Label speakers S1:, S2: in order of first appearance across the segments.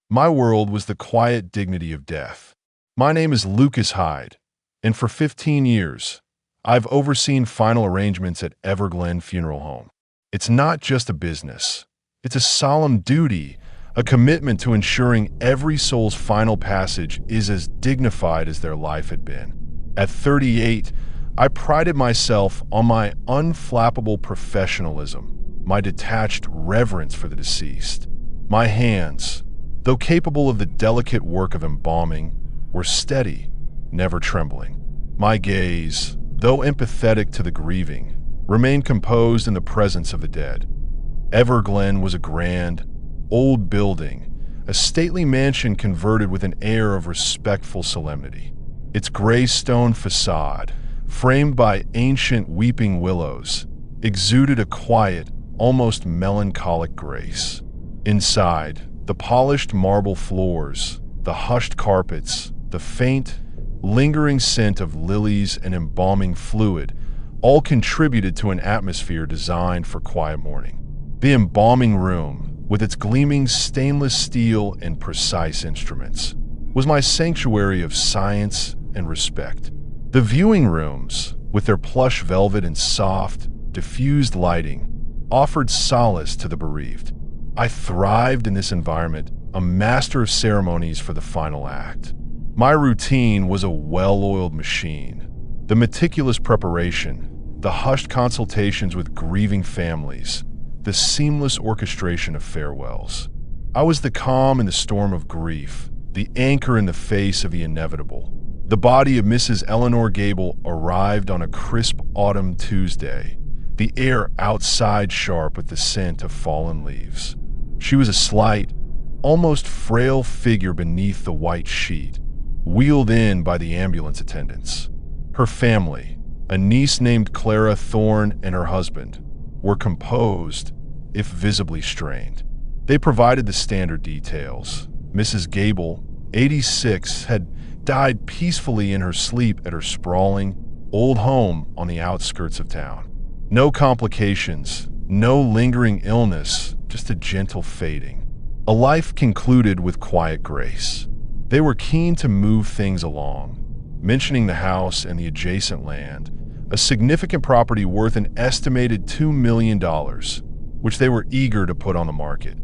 S1: My world was the quiet dignity of death. My name is Lucas Hyde, and for 15 years, I've overseen final arrangements at Everglen Funeral Home. It's not just a business. It's a solemn duty, a commitment to ensuring every soul's final passage is as dignified as their life had been. At 38, I prided myself on my unflappable professionalism, my detached reverence for the deceased. My hands, though capable of the delicate work of embalming, were steady, never trembling. My gaze, though empathetic to the grieving, remained composed in the presence of the dead. Everglen was a grand, old building, a stately mansion converted with an air of respectful solemnity. Its gray stone facade, framed by ancient weeping willows, exuded a quiet, almost melancholic grace. Inside, the polished marble floors, the hushed carpets, the faint, lingering scent of lilies and embalming fluid all contributed to an atmosphere designed for quiet mourning. The embalming room, with its gleaming stainless steel and precise instruments, was my sanctuary of science and respect. The viewing rooms, with their plush velvet and soft, diffused lighting, offered solace to the bereaved. I thrived in this environment, a master of ceremonies for the final act. My routine was a well-oiled machine. The meticulous preparation, the hushed consultations with grieving families, the seamless orchestration of farewells. I was the calm in the storm of grief, the anchor in the face of the inevitable. The body of Mrs. Eleanor Gable arrived on a crisp autumn Tuesday, the air outside sharp with the scent of fallen leaves. She was a slight, almost frail figure beneath the white sheet, wheeled in by the ambulance attendants. Her family, a niece named Clara Thorne and her husband, were composed, if visibly strained. They provided the standard details. Mrs. Gable, 86, had died peacefully in her sleep at her sprawling, old home on the outskirts of town. No complications, no lingering illness, just a gentle fading. A life concluded with quiet grace. They were keen to move things along, mentioning the house and the adjacent land, a significant property worth an estimated $2 million, which they were eager to put on the market.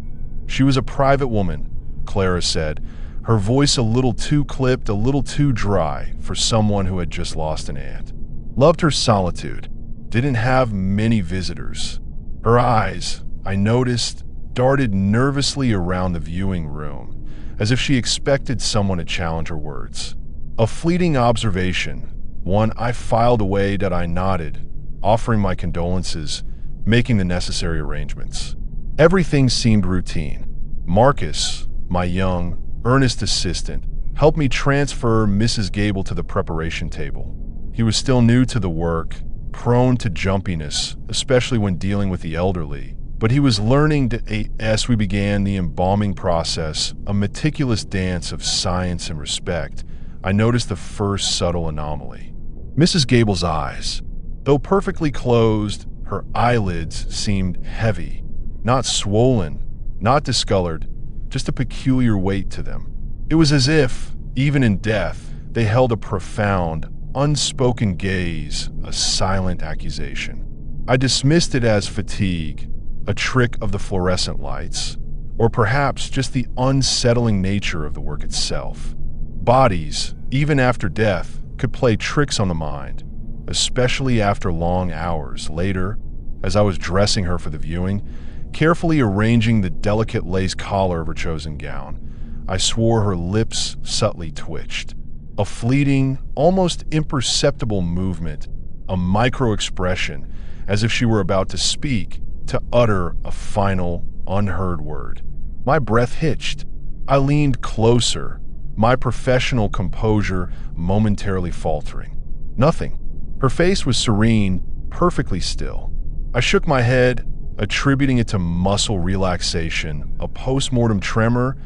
S1: She was a private woman, Clara said, her voice a little too clipped, a little too dry for someone who had just lost an aunt. Loved her solitude, didn't have many visitors. Her eyes, I noticed, darted nervously around the viewing room, as if she expected someone to challenge her words. A fleeting observation, one I filed away that I nodded, offering my condolences, making the necessary arrangements. Everything seemed routine. Marcus, my young, earnest assistant, helped me transfer Mrs. Gable to the preparation table. He was still new to the work, prone to jumpiness, especially when dealing with the elderly, but he was learning as we began the embalming process, a meticulous dance of science and respect. I noticed the first subtle anomaly. Mrs. Gable's eyes, though perfectly closed, her eyelids seemed heavy, not swollen, not discolored, just a peculiar weight to them. It was as if, even in death, they held a profound, unspoken gaze, a silent accusation. I dismissed it as fatigue, a trick of the fluorescent lights, or perhaps just the unsettling nature of the work itself. Bodies, even after death, could play tricks on the mind, especially after long hours. Later, as I was dressing her for the viewing, carefully arranging the delicate lace collar of her chosen gown, I swore her lips subtly twitched. A fleeting, almost imperceptible movement, a micro-expression, as if she were about to speak, to utter a final, unheard word. My breath hitched. I leaned closer, my professional composure momentarily faltering. Nothing. Her face was serene, perfectly still. I shook my head, attributing it to muscle relaxation, a post-mortem tremor,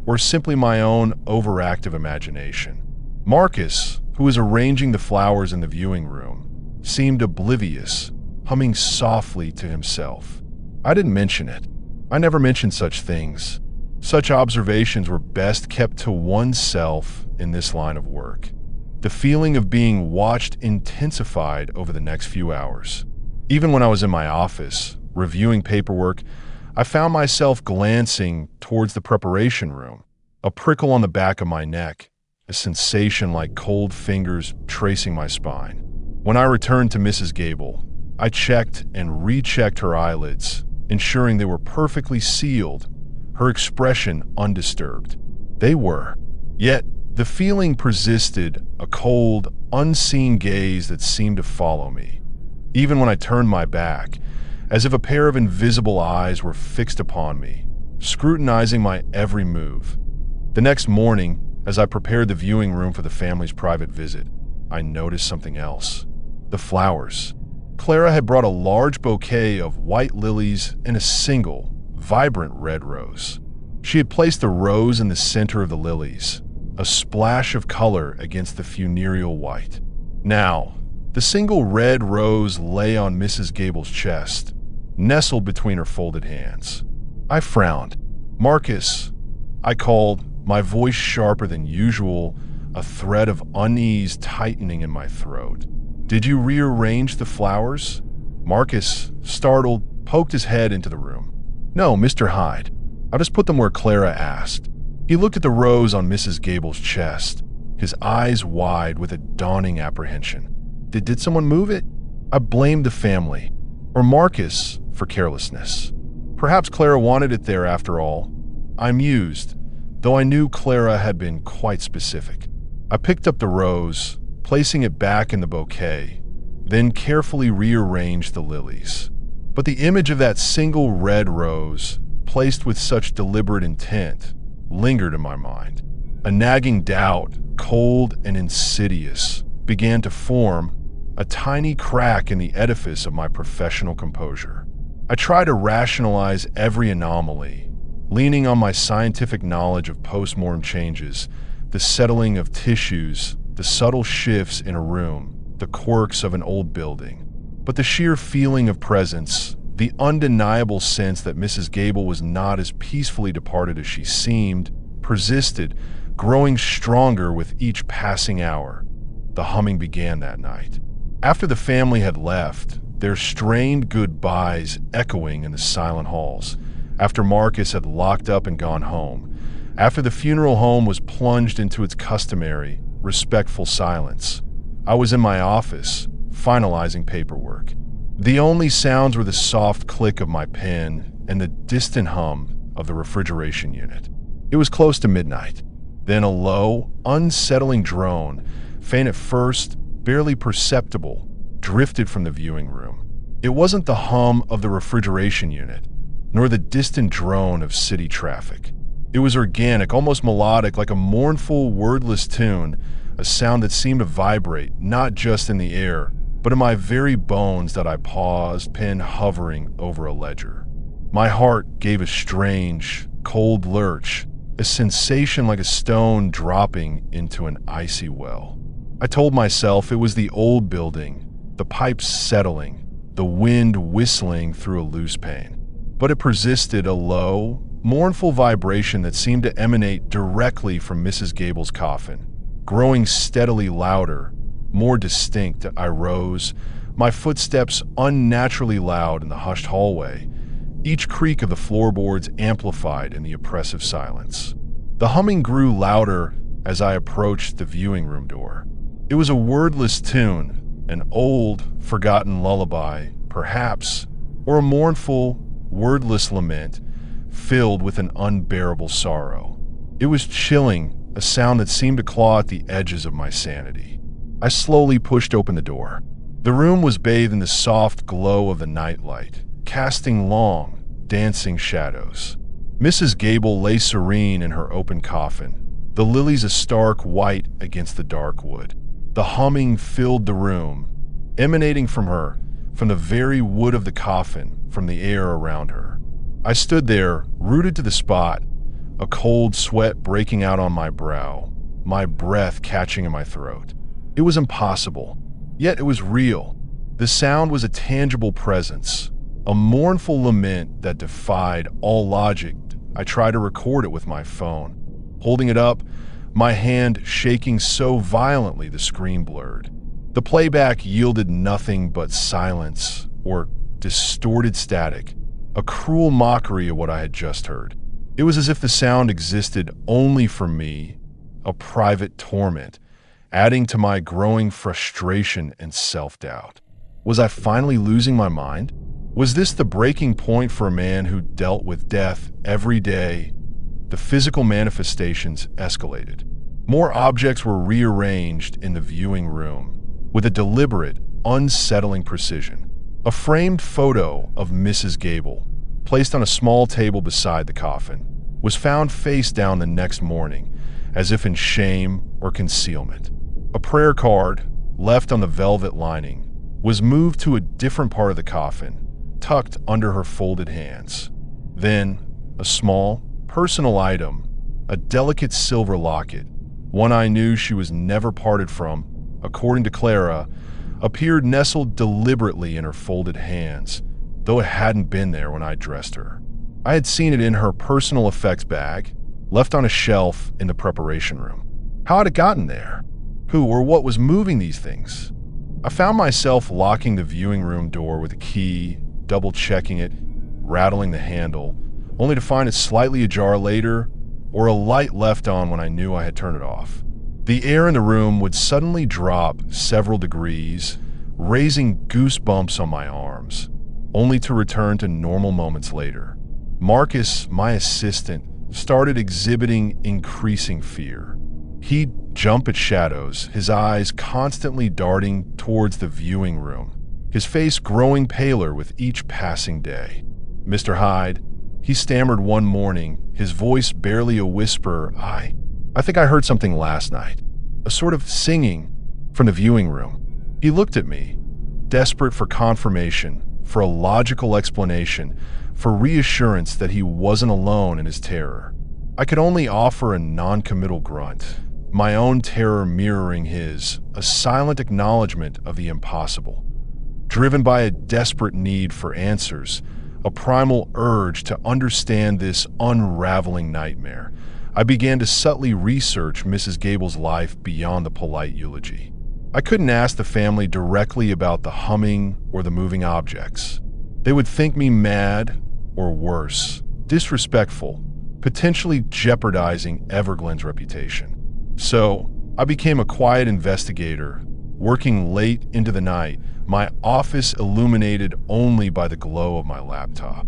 S1: or simply my own overactive imagination. Marcus, who was arranging the flowers in the viewing room, seemed oblivious, humming softly to himself. I didn't mention it. I never mentioned such things. Such observations were best kept to oneself in this line of work. The feeling of being watched intensified over the next few hours. Even when I was in my office, reviewing paperwork, I found myself glancing towards the preparation room, a prickle on the back of my neck, a sensation like cold fingers tracing my spine. When I returned to Mrs. Gable, I checked and rechecked her eyelids, ensuring they were perfectly sealed, her expression undisturbed. They were. Yet, the feeling persisted, a cold, unseen gaze that seemed to follow me. Even when I turned my back, as if a pair of invisible eyes were fixed upon me, scrutinizing my every move. The next morning, as I prepared the viewing room for the family's private visit, I noticed something else. The flowers. Clara had brought a large bouquet of white lilies and a single, vibrant red rose. She had placed the rose in the center of the lilies, a splash of color against the funereal white. Now, the single red rose lay on Mrs. Gable's chest, nestled between her folded hands. I frowned. "Marcus," I called, my voice sharper than usual, a thread of unease tightening in my throat. "Did you rearrange the flowers?" Marcus, startled, poked his head into the room. "No, Mr. Hyde. I just put them where Clara asked." He looked at the rose on Mrs. Gable's chest, his eyes wide with a dawning apprehension. Did someone move it?" I blamed the family, or Marcus, for carelessness. Perhaps Clara wanted it there after all. I mused, though I knew Clara had been quite specific. I picked up the rose, placing it back in the bouquet, then carefully rearranged the lilies. But the image of that single red rose, placed with such deliberate intent, lingered in my mind. A nagging doubt, cold and insidious, began to form, a tiny crack in the edifice of my professional composure. I tried to rationalize every anomaly, leaning on my scientific knowledge of postmortem changes, the settling of tissues, the subtle shifts in a room, the quirks of an old building. But the sheer feeling of presence, the undeniable sense that Mrs. Gable was not as peacefully departed as she seemed, persisted, growing stronger with each passing hour. The humming began that night. After the family had left, their strained goodbyes echoing in the silent halls, after Marcus had locked up and gone home, after the funeral home was plunged into its customary, respectful silence, I was in my office, finalizing paperwork. The only sounds were the soft click of my pen and the distant hum of the refrigeration unit. It was close to midnight. Then a low, unsettling drone, faint at first, barely perceptible, drifted from the viewing room. It wasn't the hum of the refrigeration unit, nor the distant drone of city traffic. It was organic, almost melodic, like a mournful, wordless tune, a sound that seemed to vibrate, not just in the air, but in my very bones that I paused, pen hovering over a ledger. My heart gave a strange, cold lurch, a sensation like a stone dropping into an icy well. I told myself it was the old building, the pipes settling, the wind whistling through a loose pane. But it persisted, a low, mournful vibration that seemed to emanate directly from Mrs. Gable's coffin. Growing steadily louder, more distinct, I rose, my footsteps unnaturally loud in the hushed hallway, each creak of the floorboards amplified in the oppressive silence. The humming grew louder as I approached the viewing room door. It was a wordless tune, an old, forgotten lullaby, perhaps, or a mournful, wordless lament filled with an unbearable sorrow. It was chilling, a sound that seemed to claw at the edges of my sanity. I slowly pushed open the door. The room was bathed in the soft glow of the nightlight, casting long, dancing shadows. Mrs. Gable lay serene in her open coffin, the lilies a stark white against the dark wood. The humming filled the room, emanating from her, from the very wood of the coffin, from the air around her. I stood there, rooted to the spot, a cold sweat breaking out on my brow, my breath catching in my throat. It was impossible, yet it was real. The sound was a tangible presence, a mournful lament that defied all logic, I tried to record it with my phone. Holding it up, my hand shaking so violently the screen blurred. The playback yielded nothing but silence or distorted static, a cruel mockery of what I had just heard. It was as if the sound existed only for me, a private torment, adding to my growing frustration and self-doubt. Was I finally losing my mind? Was this the breaking point for a man who dealt with death every day? The physical manifestations escalated. More objects were rearranged in the viewing room with a deliberate, unsettling precision. A framed photo of Mrs. Gable, placed on a small table beside the coffin, was found face down the next morning, as if in shame or concealment. A prayer card, left on the velvet lining, was moved to a different part of the coffin, tucked under her folded hands. Then, a small, personal item, a delicate silver locket, one I knew she was never parted from, according to Clara, appeared nestled deliberately in her folded hands, though it hadn't been there when I dressed her. I had seen it in her personal effects bag, left on a shelf in the preparation room. How had it gotten there? Who or what was moving these things? I found myself locking the viewing room door with a key, double-checking it, rattling the handle, only to find it slightly ajar later, or a light left on when I knew I had turned it off. The air in the room would suddenly drop several degrees, raising goosebumps on my arms, only to return to normal moments later. Marcus, my assistant, started exhibiting increasing fear. He'd jump at shadows, his eyes constantly darting towards the viewing room, his face growing paler with each passing day. "Mr. Hyde," he stammered one morning, his voice barely a whisper, I think I heard something last night. A sort of singing from the viewing room. He looked at me, desperate for confirmation, for a logical explanation, for reassurance that he wasn't alone in his terror. I could only offer a non-committal grunt, my own terror mirroring his, a silent acknowledgement of the impossible. Driven by a desperate need for answers, a primal urge to understand this unraveling nightmare, I began to subtly research Mrs. Gable's life beyond the polite eulogy. I couldn't ask the family directly about the humming or the moving objects. They would think me mad, or worse, disrespectful, potentially jeopardizing Everglen's reputation. So, I became a quiet investigator, working late into the night, my office illuminated only by the glow of my laptop.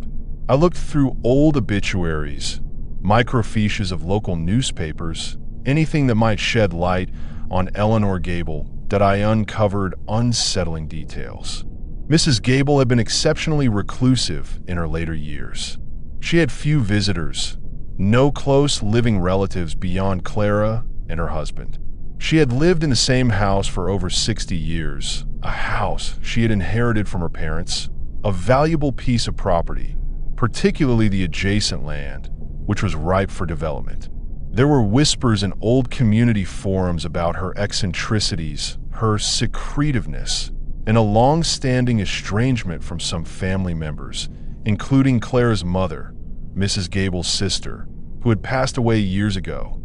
S1: I looked through old obituaries, microfiches of local newspapers, anything that might shed light on Eleanor Gable, that I uncovered unsettling details. Mrs. Gable had been exceptionally reclusive in her later years. She had few visitors, no close living relatives beyond Clara and her husband. She had lived in the same house for over 60 years, a house she had inherited from her parents, a valuable piece of property, particularly the adjacent land, which was ripe for development. There were whispers in old community forums about her eccentricities, her secretiveness, and a long-standing estrangement from some family members, including Clara's mother, Mrs. Gable's sister, who had passed away years ago.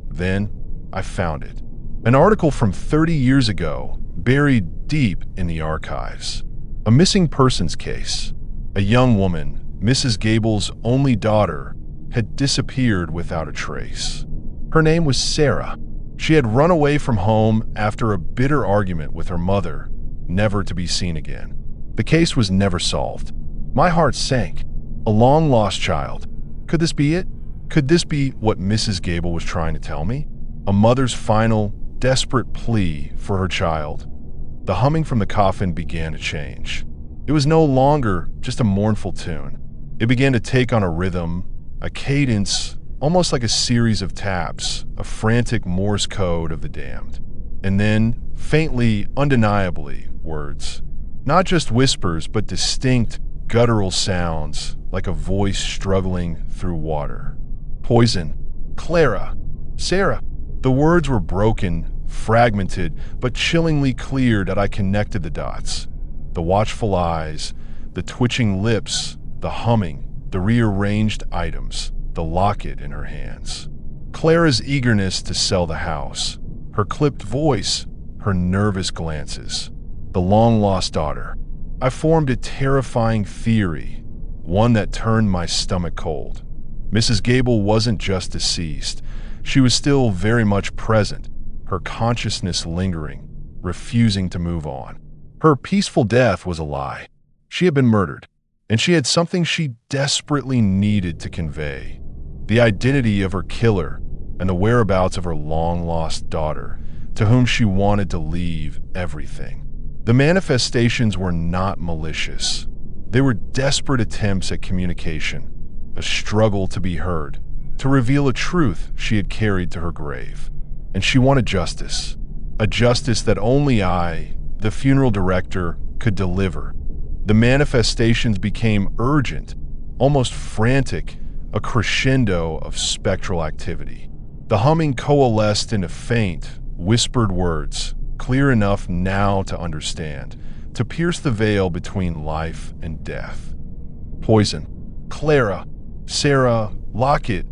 S1: Then, I found it. An article from 30 years ago, buried deep in the archives. A missing persons case. A young woman, Mrs. Gable's only daughter, had disappeared without a trace. Her name was Sarah. She had run away from home after a bitter argument with her mother, never to be seen again. The case was never solved. My heart sank. A long-lost child. Could this be it? Could this be what Mrs. Gable was trying to tell me? A mother's final, desperate plea for her child. The humming from the coffin began to change. It was no longer just a mournful tune. It began to take on a rhythm, a cadence, almost like a series of taps, a frantic Morse code of the damned. And then, faintly, undeniably, words. Not just whispers, but distinct, guttural sounds, like a voice struggling through water. Poison. Clara. Sarah. The words were broken, fragmented, but chillingly clear that I connected the dots. The watchful eyes, the twitching lips, the humming, the rearranged items. the locket in her hands. Clara's eagerness to sell the house, her clipped voice, her nervous glances. The long-lost daughter. I formed a terrifying theory, one that turned my stomach cold. Mrs. Gable wasn't just deceased. She was still very much present, her consciousness lingering, refusing to move on. Her peaceful death was a lie. She had been murdered, and she had something she desperately needed to convey: the identity of her killer and the whereabouts of her long-lost daughter, to whom she wanted to leave everything. The manifestations were not malicious. They were desperate attempts at communication, a struggle to be heard, to reveal a truth she had carried to her grave. And she wanted justice, a justice that only I, the funeral director, could deliver. The manifestations became urgent, almost frantic, a crescendo of spectral activity. The humming coalesced into faint, whispered words, clear enough now to understand, to pierce the veil between life and death. Poison. Clara. Sarah. Locket.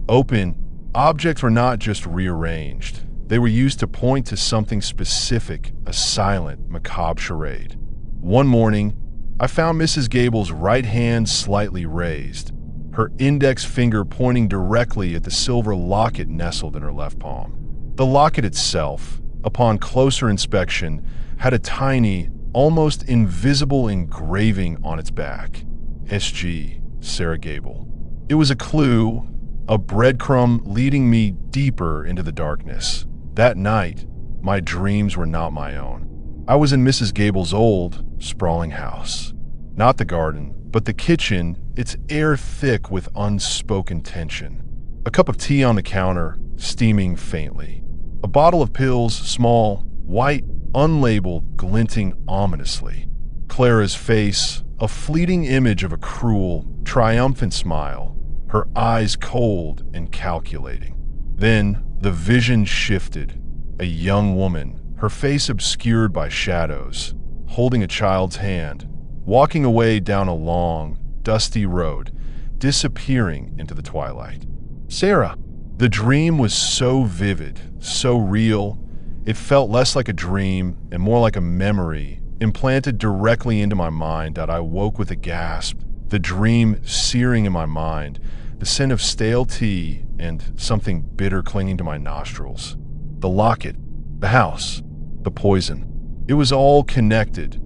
S1: Open. Objects were not just rearranged. They were used to point to something specific, a silent, macabre charade. One morning, I found Mrs. Gable's right hand slightly raised, her index finger pointing directly at the silver locket nestled in her left palm. The locket itself, upon closer inspection, had a tiny, almost invisible engraving on its back. S.G. Sarah Gable. It was a clue, a breadcrumb leading me deeper into the darkness. That night, my dreams were not my own. I was in Mrs. Gable's old, sprawling house. Not the garden, but the kitchen, its air thick with unspoken tension. A cup of tea on the counter, steaming faintly. A bottle of pills, small, white, unlabeled, glinting ominously. Clara's face, a fleeting image of a cruel, triumphant smile, her eyes cold and calculating. Then the vision shifted. A young woman, her face obscured by shadows, holding a child's hand, walking away down a long, dusty road, disappearing into the twilight. Sarah. The dream was so vivid, so real, it felt less like a dream and more like a memory implanted directly into my mind that I woke with a gasp, the dream searing in my mind, the scent of stale tea and something bitter clinging to my nostrils. The locket, the house, the poison. It was all connected,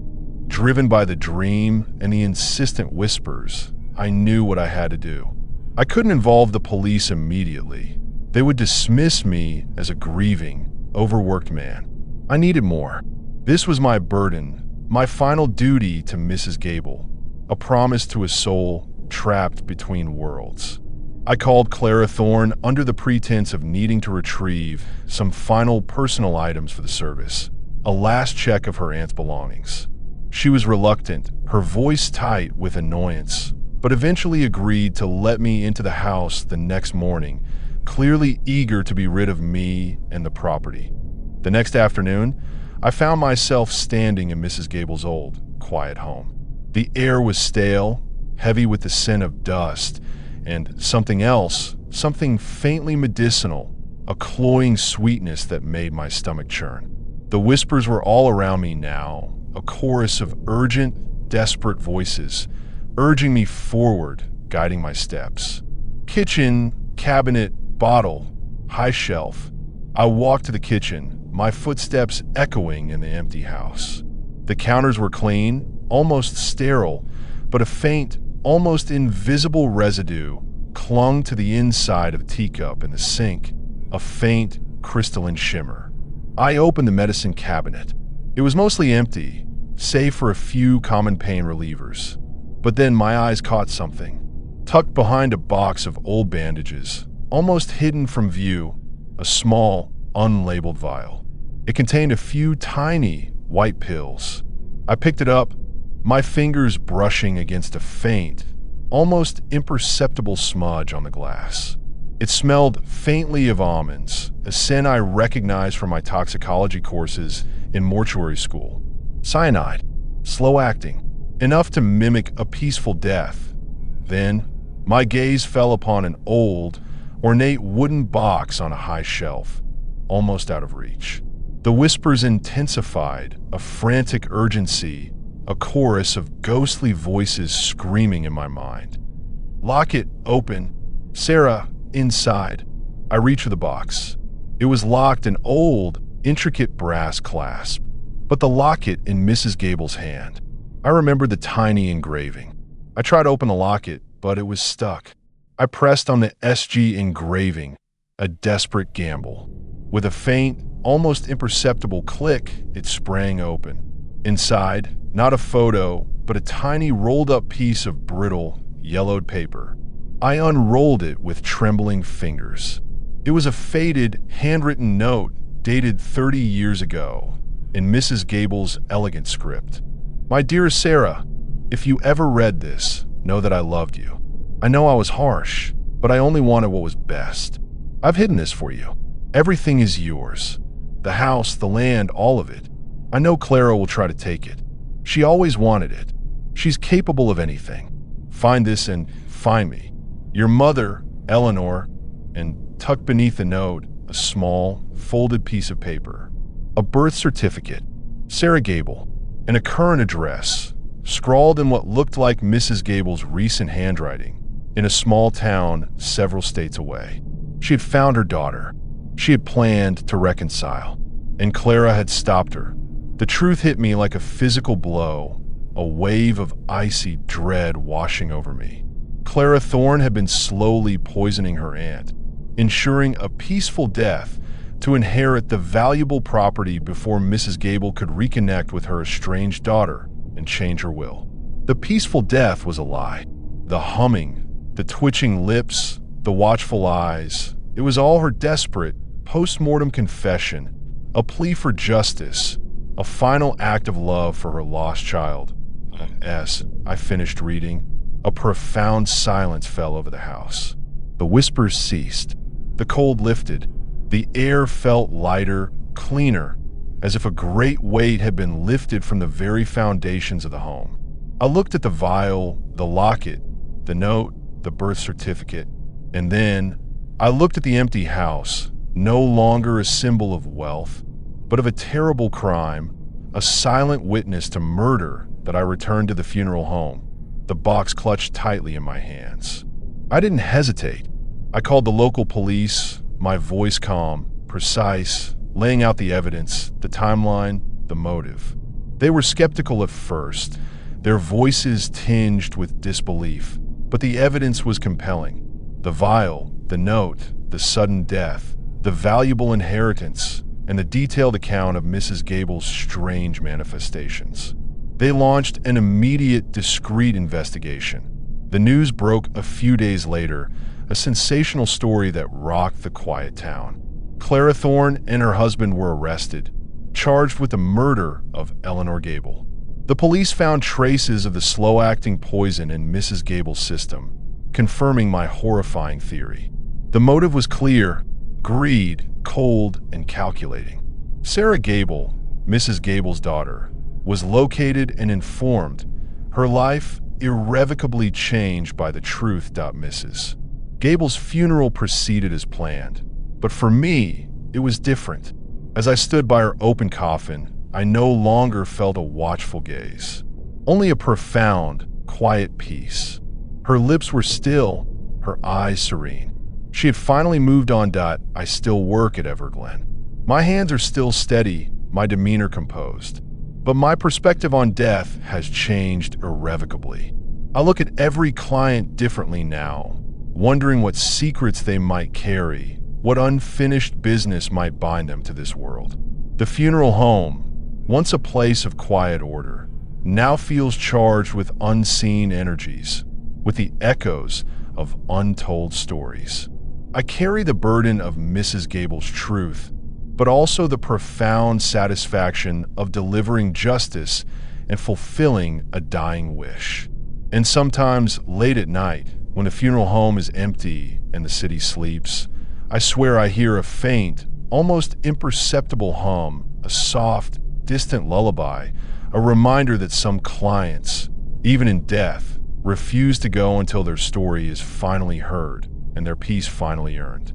S1: driven by the dream and the insistent whispers. I knew what I had to do. I couldn't involve the police immediately. They would dismiss me as a grieving, overworked man. I needed more. This was my burden, my final duty to Mrs. Gable, a promise to a soul trapped between worlds. I called Clara Thorne under the pretense of needing to retrieve some final personal items for the service, a last check of her aunt's belongings. She was reluctant, her voice tight with annoyance, but eventually agreed to let me into the house the next morning, clearly eager to be rid of me and the property. The next afternoon, I found myself standing in Mrs. Gable's old, quiet home. The air was stale, heavy with the scent of dust, and something else, something faintly medicinal, a cloying sweetness that made my stomach churn. The whispers were all around me now, a chorus of urgent, desperate voices, urging me forward, guiding my steps. Kitchen, cabinet, bottle, high shelf. I walked to the kitchen, my footsteps echoing in the empty house. The counters were clean, almost sterile, but a faint, almost invisible residue clung to the inside of the teacup in the sink, a faint, crystalline shimmer. I opened the medicine cabinet. It was mostly empty, save for a few common pain relievers. But then my eyes caught something. Tucked behind a box of old bandages, almost hidden from view, a small, unlabeled vial. It contained a few tiny, white pills. I picked it up, my fingers brushing against a faint, almost imperceptible smudge on the glass. It smelled faintly of almonds, a scent I recognized from my toxicology courses in mortuary school. Cyanide, slow-acting, enough to mimic a peaceful death. Then, My gaze fell upon an old, ornate wooden box on a high shelf, almost out of reach. The whispers intensified, a frantic urgency, a chorus of ghostly voices screaming in my mind. "Lock it, open. Sarah, inside." I reached for the box. It was locked, an old, intricate brass clasp, but the locket in Mrs. Gable's hand. I remembered the tiny engraving. I tried to open the locket, but it was stuck. I pressed on the SG engraving, a desperate gamble. With a faint, almost imperceptible click, it sprang open. Inside, not a photo, but a tiny rolled-up piece of brittle, yellowed paper. I unrolled it with trembling fingers. It was a faded, handwritten note dated 30 years ago in Mrs. Gable's elegant script. "My dear Sarah, if you ever read this, know that I loved you. I know I was harsh, but I only wanted what was best. I've hidden this for you. Everything is yours. The house, the land, all of it. I know Clara will try to take it. She always wanted it. She's capable of anything. Find this and find me. Your mother, Eleanor," and tucked beneath the note, a small, folded piece of paper. A birth certificate, Sarah Gable, and a current address, scrawled in what looked like Mrs. Gable's recent handwriting, in a small town several states away. She had found her daughter. She had planned to reconcile, and Clara had stopped her. The truth hit me like a physical blow, a wave of icy dread washing over me. Clara Thorne had been slowly poisoning her aunt, ensuring a peaceful death to inherit the valuable property before Mrs. Gable could reconnect with her estranged daughter and change her will. The peaceful death was a lie. The humming, the twitching lips, the watchful eyes, it was all her desperate, post-mortem confession, a plea for justice, a final act of love for her lost child. As I finished reading, a profound silence fell over the house. The whispers ceased. The cold lifted. The air felt lighter, cleaner, as if a great weight had been lifted from the very foundations of the home. I looked at the vial, the locket, the note, the birth certificate, and then I looked at the empty house, no longer a symbol of wealth, but of a terrible crime, a silent witness to murder that I returned to the funeral home, the box clutched tightly in my hands. I didn't hesitate. I called the local police, my voice calm, precise, laying out the evidence, the timeline, the motive. They were skeptical at first, their voices tinged with disbelief, but the evidence was compelling. The vial, the note, the sudden death, the valuable inheritance, and the detailed account of Mrs. Gable's strange manifestations. They launched an immediate, discreet investigation. The news broke a few days later, a sensational story that rocked the quiet town. Clara Thorne and her husband were arrested, charged with the murder of Eleanor Gable. The police found traces of the slow-acting poison in Mrs. Gable's system, confirming my horrifying theory. The motive was clear: greed, cold, and calculating. Sarah Gable, Mrs. Gable's daughter, was located and informed, her life irrevocably changed by the truth. Mrs. Gable's funeral proceeded as planned, but for me, it was different. As I stood by her open coffin, I no longer felt a watchful gaze, only a profound, quiet peace. Her lips were still, her eyes serene. She had finally moved on. I still work at Everglen. My hands are still steady, my demeanor composed. But my perspective on death has changed irrevocably. I look at every client differently now, wondering what secrets they might carry, what unfinished business might bind them to this world. The funeral home, once a place of quiet order, now feels charged with unseen energies, with the echoes of untold stories. I carry the burden of Mrs. Gable's truth, but also the profound satisfaction of delivering justice and fulfilling a dying wish. And sometimes, late at night, when the funeral home is empty and the city sleeps, I swear I hear a faint, almost imperceptible hum, a soft, distant lullaby, a reminder that some clients, even in death, refuse to go until their story is finally heard and their peace finally earned.